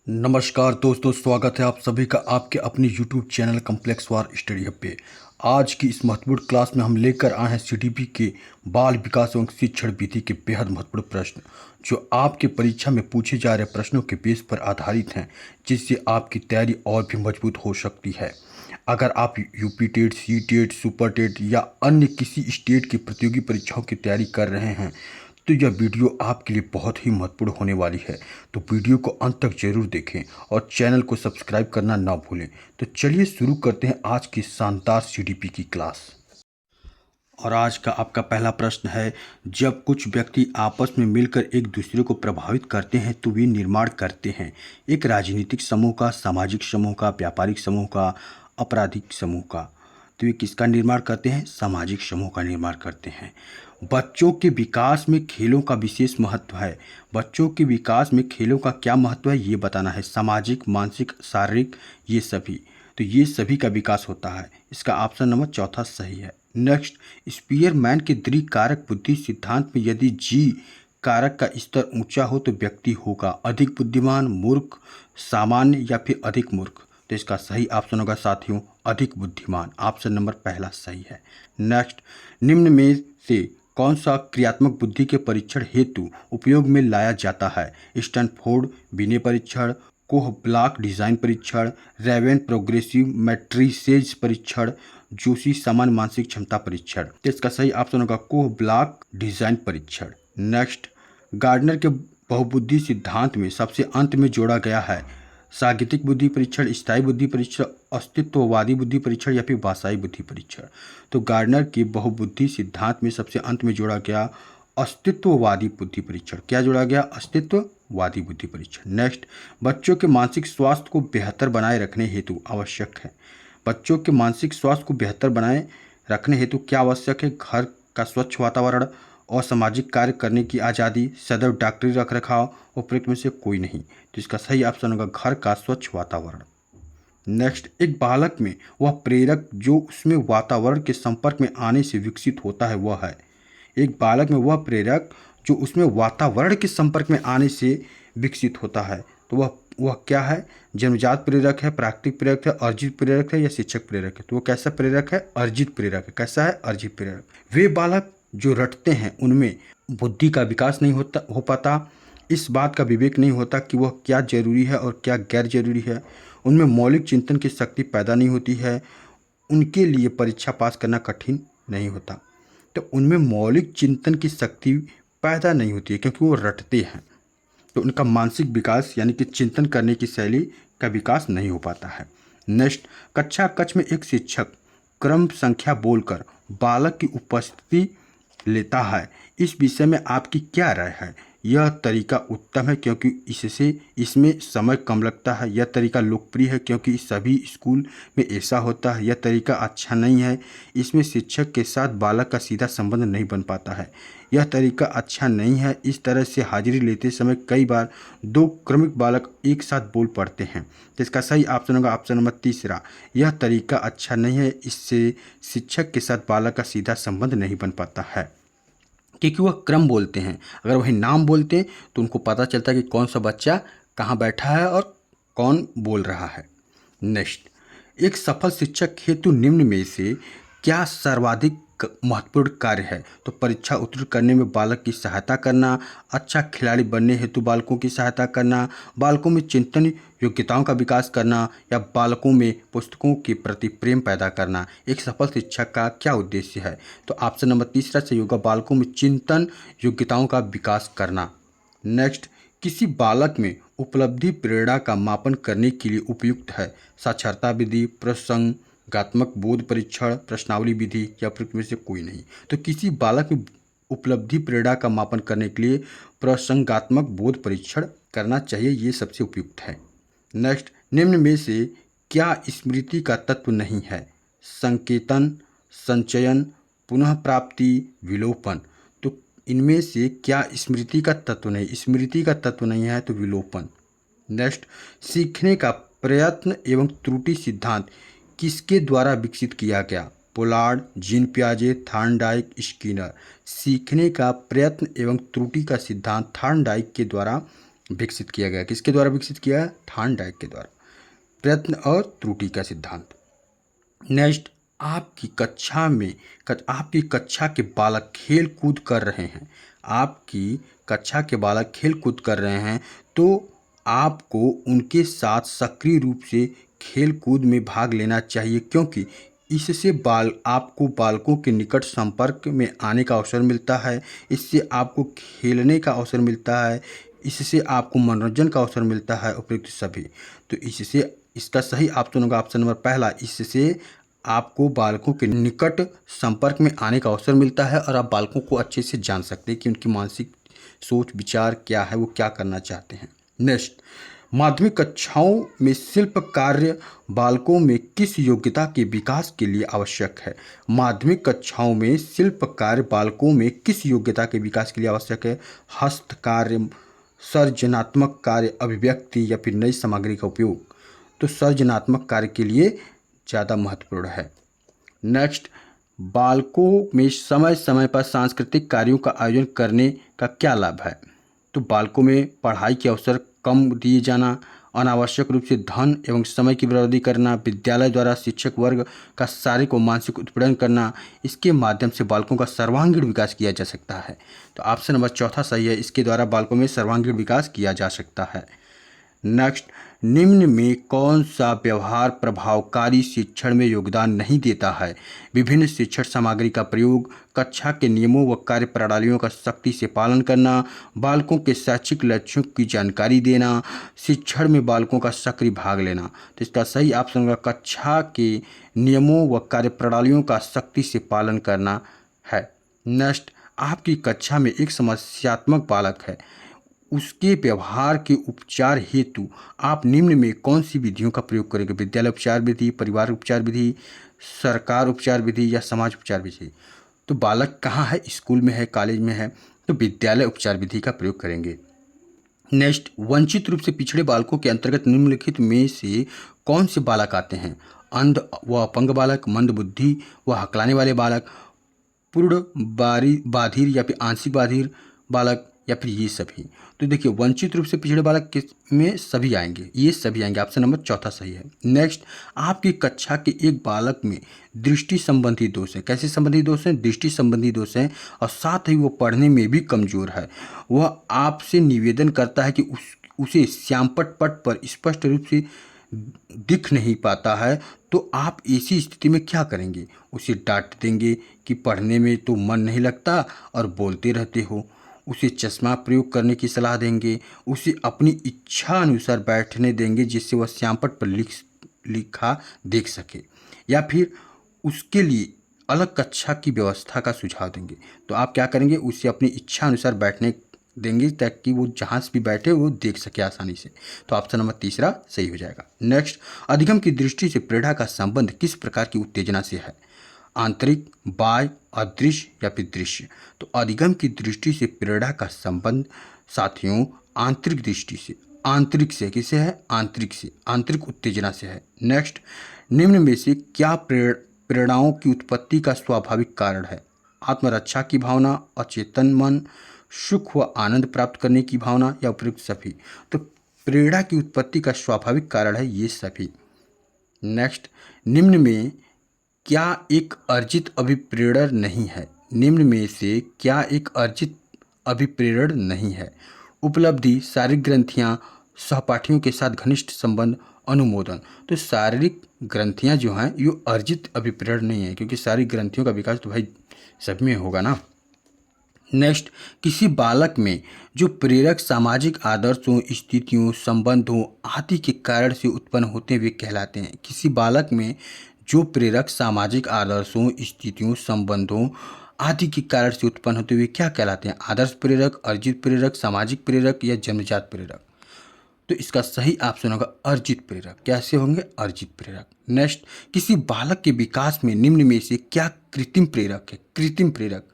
नमस्कार दोस्तों, स्वागत है आप सभी का आपके अपने YouTube चैनल कॉम्प्लेक्स वार स्टडी हब पे। आज की इस महत्वपूर्ण क्लास में हम लेकर आए हैं सीडीपी के बाल विकास एवं शिक्षण विधि के बेहद महत्वपूर्ण प्रश्न, जो आपके परीक्षा में पूछे जा रहे प्रश्नों के बेस पर आधारित हैं, जिससे आपकी तैयारी और भी मजबूत हो सकती है। अगर आप UP TET, C TET, super TET या अन्य किसी स्टेट की प्रतियोगी परीक्षाओं की तैयारी कर रहे हैं तो यह वीडियो आपके लिए बहुत ही महत्वपूर्ण होने वाली है। तो वीडियो को अंत तक जरूर देखें और चैनल को सब्सक्राइब करना ना भूलें। तो चलिए शुरू करते हैं आज की शानदार सीडीपी की क्लास। और आज का आपका पहला प्रश्न है, जब कुछ व्यक्ति आपस में मिलकर एक दूसरे को प्रभावित करते हैं तो वे निर्माण करते हैं एक राजनीतिक समूह का, सामाजिक समूह का, व्यापारिक समूह का, आपराधिक समूह का। तो ये किसका निर्माण करते हैं? सामाजिक समूह का निर्माण करते हैं। बच्चों के विकास में खेलों का विशेष महत्व है। बच्चों के विकास में खेलों का क्या महत्व है ये बताना है। सामाजिक, मानसिक, शारीरिक, ये सभी। तो ये सभी का विकास होता है। इसका ऑप्शन नंबर चौथा सही है। नेक्स्ट, स्पीयरमैन के द्विकारक बुद्धि सिद्धांत में यदि जी कारक का स्तर ऊंचा हो तो व्यक्ति होगा अधिक बुद्धिमान, मूर्ख, सामान्य या फिर अधिक मूर्ख। तो इसका सही ऑप्शन होगा साथियों अधिक बुद्धिमान। ऑप्शन नंबर पहला सही है। नेक्स्ट, निम्न में से कौन सा क्रियात्मक बुद्धि के परीक्षण हेतु उपयोग में लाया जाता है? स्टैनफोर्ड बिने परीक्षण, कोह ब्लॉक डिजाइन परीक्षण, रेवेन प्रोग्रेसिव मैट्रिसेज परीक्षण, जोशी सामान्य मानसिक क्षमता परीक्षण। तो इसका सही ऑप्शन होगा कोह ब्लॉक डिजाइन परीक्षण। नेक्स्ट, गार्डनर के बहुबुद्धि सिद्धांत में सबसे अंत में जोड़ा गया है सांगीतिक बुद्धि परीक्षण, स्थायी बुद्धि परीक्षण, अस्तित्ववादी बुद्धि परीक्षण या फिर भाषाई बुद्धि परीक्षण। तो गार्डनर के बहुबुद्धि सिद्धांत में सबसे अंत में जोड़ा गया अस्तित्ववादी बुद्धि परीक्षण। क्या जोड़ा गया? अस्तित्ववादी बुद्धि परीक्षण। नेक्स्ट, बच्चों के मानसिक स्वास्थ्य को बेहतर बनाए रखने हेतु आवश्यक है। बच्चों के मानसिक स्वास्थ्य को बेहतर बनाए रखने हेतु क्या आवश्यक है? घर का स्वच्छ वातावरण और सामाजिक कार्य करने की आज़ादी, सदैव डॉक्टरी रखरखाव, उपयुक्त में से कोई नहीं। तो इसका सही ऑप्शन होगा घर का स्वच्छ वातावरण। नेक्स्ट, एक बालक में वह प्रेरक जो उसमें वातावरण के संपर्क में आने से विकसित होता है वह है। एक बालक में वह प्रेरक जो उसमें वातावरण के संपर्क में आने से विकसित होता है तो वह क्या है? जन्मजात प्रेरक है, प्राकृतिक प्रेरक है, अर्जित प्रेरक है या शिक्षक प्रेरक है? तो वो कैसा प्रेरक है? अर्जित प्रेरक है। कैसा है? अर्जित प्रेरक। वे बालक जो रटते हैं उनमें बुद्धि का विकास नहीं हो पाता। इस बात का विवेक नहीं होता कि वह क्या जरूरी है और क्या गैर जरूरी है। उनमें मौलिक चिंतन की शक्ति पैदा नहीं होती है। उनके लिए परीक्षा पास करना कठिन नहीं होता। तो उनमें मौलिक चिंतन की शक्ति पैदा नहीं होती है क्योंकि वो रटते हैं। तो उनका मानसिक विकास यानी कि चिंतन करने की शैली का विकास नहीं हो पाता है। नेक्स्ट, कक्षा कक्ष में एक शिक्षक क्रम संख्या बोलकर बालक की उपस्थिति लेता है। इस विषय में आपकी क्या राय है? यह तरीका उत्तम है क्योंकि इसमें समय कम लगता है। यह तरीका लोकप्रिय है क्योंकि सभी स्कूल में ऐसा होता है। यह तरीका अच्छा नहीं है, इसमें शिक्षक के साथ बालक का सीधा संबंध नहीं बन पाता है। यह तरीका अच्छा नहीं है, इस तरह से हाजिरी लेते समय कई बार दो क्रमिक बालक एक साथ बोल पड़ते हैं। तो इसका सही ऑप्शन होगा ऑप्शन नंबर तीसरा। यह तरीका अच्छा नहीं है, इससे शिक्षक के साथ बालक का सीधा संबंध नहीं बन पाता है क्योंकि वह क्रम बोलते हैं। अगर वही नाम बोलते हैं तो उनको पता चलता है कि कौन सा बच्चा कहाँ बैठा है और कौन बोल रहा है। नेक्स्ट, एक सफल शिक्षक हेतु निम्न में से क्या सर्वाधिक महत्वपूर्ण कार्य है? तो परीक्षा उत्तीर्ण करने में बालक की सहायता करना, अच्छा खिलाड़ी बनने हेतु बालकों की सहायता करना, बालकों में चिंतन योग्यताओं का विकास करना या बालकों में पुस्तकों के प्रति प्रेम पैदा करना। एक सफल शिक्षक का क्या उद्देश्य है? तो ऑप्शन नंबर तीसरा सही होगा बालकों में चिंतन योग्यताओं का विकास करना। नेक्स्ट, किसी बालक में उपलब्धि प्रेरणा का मापन करने के लिए उपयुक्त है साक्षरता विधि, प्रसंगात्मक बोध परीक्षण, प्रश्नावली विधि या उपयुक्त में से कोई नहीं। तो किसी बालक में उपलब्धि प्रेरणा का मापन करने के लिए प्रसंगात्मक बोध परीक्षण करना चाहिए, ये सबसे उपयुक्त है। नेक्स्ट, निम्न में से क्या स्मृति का तत्व नहीं है? संकेतन, संचयन, पुनः प्राप्ति, विलोपन। तो इनमें से क्या स्मृति का तत्व नहीं? स्मृति का तत्व नहीं है तो विलोपन। नेक्स्ट, सीखने का प्रयत्न एवं त्रुटि सिद्धांत किसके द्वारा विकसित किया गया? पोलार्ड, जीन पियाजे, थॉर्नडाइक, स्किनर। सीखने का प्रयत्न एवं त्रुटि का सिद्धांत थॉर्नडाइक के द्वारा विकसित किया गया। किसके द्वारा विकसित किया? थॉर्नडाइक के द्वारा। प्रयत्न और त्रुटि का सिद्धांत। नेक्स्ट, आपकी कक्षा के बालक खेल कूद कर रहे हैं, आपकी कक्षा के बालक खेल कूद कर रहे हैं तो आपको उनके साथ सक्रिय रूप से खेल कूद में भाग लेना चाहिए, क्योंकि इससे आपको बालकों के निकट संपर्क में आने का अवसर मिलता है, इससे आपको खेलने का अवसर मिलता है, इससे आपको मनोरंजन का अवसर मिलता है, उपयुक्त सभी। तो इसका सही ऑप्शन होगा ऑप्शन नंबर पहला। इससे आपको बालकों के निकट संपर्क में आने का अवसर मिलता है और आप बालकों को अच्छे से जान सकते हैं कि उनकी मानसिक सोच विचार क्या है, वो क्या करना चाहते हैं। नेक्स्ट, माध्यमिक कक्षाओं में शिल्प कार्य बालकों में किस योग्यता के विकास के लिए आवश्यक है? माध्यमिक कक्षाओं में शिल्प कार्य बालकों में किस योग्यता के विकास के लिए आवश्यक है? हस्त कार्य, सर्जनात्मक कार्य, अभिव्यक्ति या फिर नई सामग्री का उपयोग? तो सर्जनात्मक कार्य के लिए ज़्यादा महत्वपूर्ण है। नेक्स्ट, बालकों में समय समय पर सांस्कृतिक कार्यों का आयोजन करने का क्या लाभ है? तो बालकों में पढ़ाई के अवसर कम दिए जाना, अनावश्यक रूप से धन एवं समय की बर्बादी करना, विद्यालय द्वारा शिक्षक वर्ग का शारीरिक व मानसिक उत्पीड़न करना, इसके माध्यम से बालकों का सर्वांगीण विकास किया जा सकता है। तो ऑप्शन नंबर चौथा सही है, इसके द्वारा बालकों में सर्वांगीण विकास किया जा सकता है। नेक्स्ट, निम्न में कौन सा व्यवहार प्रभावकारी शिक्षण में योगदान नहीं देता है? विभिन्न शिक्षण सामग्री का प्रयोग, कक्षा के नियमों व कार्य प्रणालियों का सख्ती से पालन करना, बालकों के शैक्षिक लक्ष्यों की जानकारी देना, शिक्षण में बालकों का सक्रिय भाग लेना। तो इसका सही ऑप्शन होगा कक्षा के नियमों व कार्य प्रणालियों का सख्ती से पालन करना है। नेक्स्ट, आपकी कक्षा में एक समस्यात्मक बालक है, उसके व्यवहार के उपचार हेतु आप निम्न में कौन सी विधियों का प्रयोग करेंगे? विद्यालय उपचार विधि, परिवार उपचार विधि, सरकार उपचार विधि या समाज उपचार विधि? तो बालक कहाँ है? स्कूल में है, कॉलेज में है, तो विद्यालय उपचार विधि का प्रयोग करेंगे। नेक्स्ट, वंचित रूप से पिछड़े बालकों के अंतर्गत निम्नलिखित में से कौन से बालक आते हैं? अंध व अपंग बालक, मंद बुद्धि व हकलाने वाले बालक, पूर्ण बाधिर या फिर आंशिक बाधिर बालक या फिर ये सभी? तो देखिए, वंचित रूप से पिछड़े बालक किस में सभी आएंगे, ये सभी आएंगे। ऑप्शन नंबर चौथा सही है। नेक्स्ट, आपकी कक्षा के एक बालक में दृष्टि संबंधी दोष है। कैसे संबंधी दोष हैं? दृष्टि संबंधी दोष हैं और साथ ही वो पढ़ने में भी कमजोर है। वह आपसे निवेदन करता है कि उसे श्यामपट्ट पट पर स्पष्ट रूप से दिख नहीं पाता है, तो आप ऐसी स्थिति में क्या करेंगे? उसे डांट देंगे कि पढ़ने में तो मन नहीं लगता और बोलते रहते हो, उसे चश्मा प्रयोग करने की सलाह देंगे, उसे अपनी इच्छा अनुसार बैठने देंगे जिससे वह श्यामपट्ट पर लिखा देख सके, या फिर उसके लिए अलग कक्षा की व्यवस्था का सुझाव देंगे। तो आप क्या करेंगे? उसे अपनी इच्छा अनुसार बैठने देंगे ताकि वो जहाँ से भी बैठे वो देख सके आसानी से। तो ऑप्शन नंबर तीसरा सही हो जाएगा। नेक्स्ट, अधिगम की दृष्टि से प्रेरणा का संबंध किस प्रकार की उत्तेजना से है? आंतरिक, बाह्य, अदृश्य या फिर दृश्य? तो अधिगम की दृष्टि से प्रेरणा का संबंध साथियों आंतरिक दृष्टि से, आंतरिक से किसे है? आंतरिक से, आंतरिक उत्तेजना से है। नेक्स्ट, निम्न में से क्या प्रेरणाओं की उत्पत्ति का स्वाभाविक कारण है? आत्मरक्षा की भावना, अचेतन मन, सुख व आनंद प्राप्त करने की भावना या उपयुक्त सभी? तो प्रेरणा की उत्पत्ति का स्वाभाविक कारण है ये सभी। नेक्स्ट, निम्न में क्या एक अर्जित अभिप्रेरण नहीं है? निम्न में से क्या एक अर्जित अभिप्रेरण नहीं है? उपलब्धि, शारीरिक ग्रंथियां, सहपाठियों के साथ घनिष्ठ संबंध, अनुमोदन। तो शारीरिक ग्रंथियां जो हैं ये अर्जित अभिप्रेरण नहीं है, क्योंकि शारीरिक ग्रंथियों का विकास तो भाई सब में होगा ना। नेक्स्ट, किसी बालक में जो प्रेरक सामाजिक आदर्शों, स्थितियों, संबंधों आदि के कारण से उत्पन्न होते हुए कहलाते हैं। किसी बालक में जो प्रेरक सामाजिक आदर्शों, स्थितियों, संबंधों आदि के कारण से उत्पन्न होते हुए क्या कहलाते हैं? आदर्श प्रेरक, अर्जित प्रेरक, सामाजिक प्रेरक या जन्मजात प्रेरक? तो इसका सही ऑप्शन होगा अर्जित प्रेरक। कैसे होंगे? अर्जित प्रेरक। नेक्स्ट, किसी बालक के विकास में निम्न में से क्या कृत्रिम प्रेरक है? कृत्रिम प्रेरक,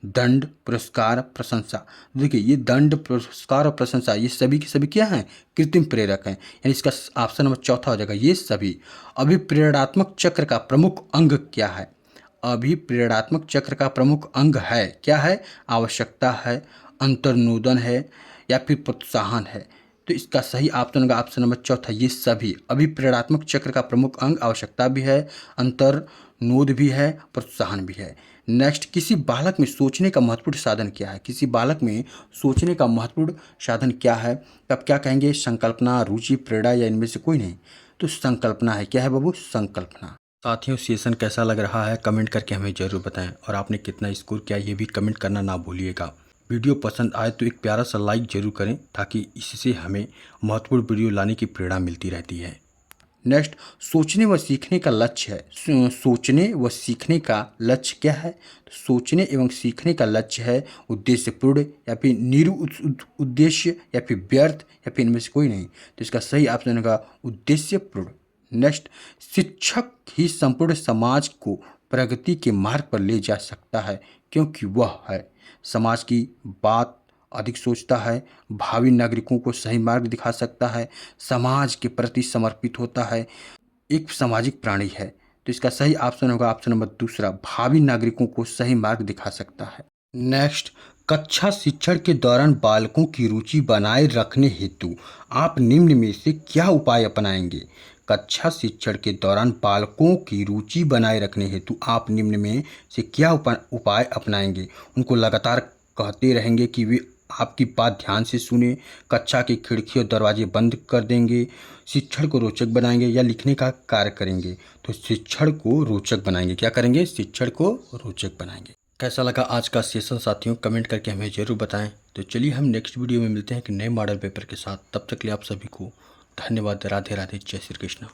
दंड, पुरस्कार, प्रशंसा। देखिए, ये दंड, पुरस्कार और प्रशंसा ये सभी के सभी क्या हैं? कृत्रिम प्रेरक हैं। यानी इसका ऑप्शन नंबर चौथा हो जाएगा ये सभी। अभिप्रेरणात्मक चक्र का प्रमुख अंग क्या है? अभिप्रेरणात्मक चक्र का प्रमुख अंग है क्या है? आवश्यकता है, अंतर्नोदन है या फिर प्रोत्साहन है? तो इसका सही ऑप्शन होगा ऑप्शन नंबर चौथा, ये सभी। अभिप्रेरणात्मक चक्र का प्रमुख अंग आवश्यकता भी है, अंतर्नोद भी है, प्रोत्साहन भी है। नेक्स्ट, किसी बालक में सोचने का महत्वपूर्ण साधन क्या है? किसी बालक में सोचने का महत्वपूर्ण साधन क्या है? तो आप क्या कहेंगे? संकल्पना, रुचि, प्रेरणा या इनमें से कोई नहीं? तो संकल्पना है। क्या है बाबू? संकल्पना। साथियों, सेशन कैसा लग रहा है कमेंट करके हमें ज़रूर बताएं, और आपने कितना स्कोर किया ये भी कमेंट करना ना भूलिएगा। वीडियो पसंद आए तो एक प्यारा सा लाइक जरूर करें, ताकि इससे हमें महत्वपूर्ण वीडियो लाने की प्रेरणा मिलती रहती है। नेक्स्ट, सोचने व सीखने का लक्ष्य है। सोचने व सीखने का लक्ष्य क्या है? तो सोचने एवं सीखने का लक्ष्य है उद्देश्यपूर्ण या फिर उद्देश्य या फिर व्यर्थ या फिर इनमें से कोई नहीं? तो इसका सही ऑप्शन होगा उद्देश्यपूर्ण। नेक्स्ट, शिक्षक ही संपूर्ण समाज को प्रगति के मार्ग पर ले जा सकता है, क्योंकि वह है समाज की बात अधिक सोचता है, भावी नागरिकों को सही मार्ग दिखा सकता है, समाज के प्रति समर्पित होता है, एक सामाजिक प्राणी है। तो इसका सही ऑप्शन होगा ऑप्शन नंबर दूसरा, भावी नागरिकों को सही मार्ग दिखा सकता है। नेक्स्ट, कक्षा शिक्षण के दौरान बालकों की रुचि बनाए रखने हेतु आप निम्न में से क्या उपाय अपनाएंगे? कक्षा शिक्षण के दौरान बालकों की रुचि बनाए रखने हेतु आप निम्न में से क्या उपाय अपनाएंगे? उनको लगातार कहते रहेंगे कि वे आपकी बात ध्यान से सुने, कक्षा की खिड़की और दरवाजे बंद कर देंगे, शिक्षण को रोचक बनाएंगे, या लिखने का कार्य करेंगे? तो शिक्षण को रोचक बनाएंगे। क्या करेंगे? शिक्षण को रोचक बनाएंगे। कैसा लगा आज का सेशन साथियों? कमेंट करके हमें ज़रूर बताएं। तो चलिए हम नेक्स्ट वीडियो में मिलते हैं एक नए मॉडल पेपर के साथ। तब तक के लिए आप सभी को धन्यवाद। राधे राधे, जय श्री कृष्ण।